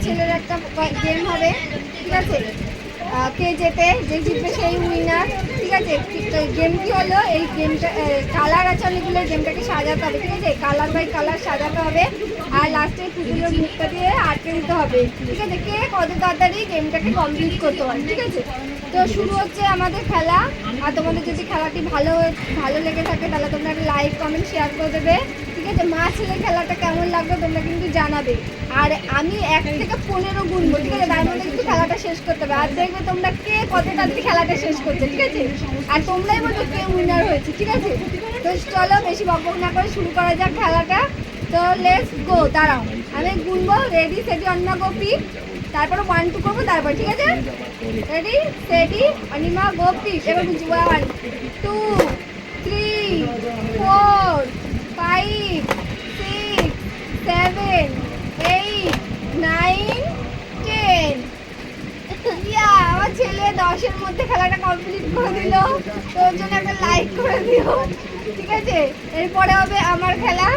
ছেলের একটা গেম হবে, ঠিক আছে? কে জেতে, যে জিতবে সেই উইনার, ঠিক আছে? গেমটি হলো এই গেমটা কালার আছে অনেকগুলো, গেমটাকে সাজাতে হবে, ঠিক আছে? কালার বাই কালার সাজাতে হবে আর লাস্টে পুতুলের মুখটা দিয়ে আটকে দিতে হবে, ঠিক আছে? কে কত তাড়াতাড়ি গেমটাকে কমপ্লিট করতে পারে, ঠিক আছে? তো শুরু হচ্ছে আমাদের খেলা। আর তোমাদের যদি খেলাটি ভালো লেগে থাকে তাহলে তোমরা একটা লাইক কমেন্ট শেয়ার করে দেবে, ঠিক আছে? মা ছেলে খেলাটা কেমন লাগবে তোমরা কিন্তু জানাবে। আর আমি 1 থেকে 15 গুনবো, ঠিক আছে? তার মধ্যে কিন্তু খেলাটা শেষ করতে হবে। আর দেখবে তোমরা কে কত তাড়াতাড়ি খেলাটা শেষ করছে, ঠিক আছে? আর তোমরাই বলো কে উইনার হয়েছে, ঠিক আছে? তো চলো বেশি বকবক না করে শুরু করা যাক খেলাটা। তো লেটস গো। দাঁড়াও, আমি গুনবো। রেডি সেটি অনিমা গোপি, তারপরে 1 2 করবো, তারপর, ঠিক আছে? রেডি সেটি অনিমা গোপি। এবার বুঝি 1 2 3 4 5 6 7 8 9 10। ইয়া, আমার ছেলে 10-এর মধ্যে খেলাটা কমপ্লিট করে দিল। তো ওর জন্য একটা লাইক করে দিও, ঠিক আছে? এরপরে হবে আমার খেলা।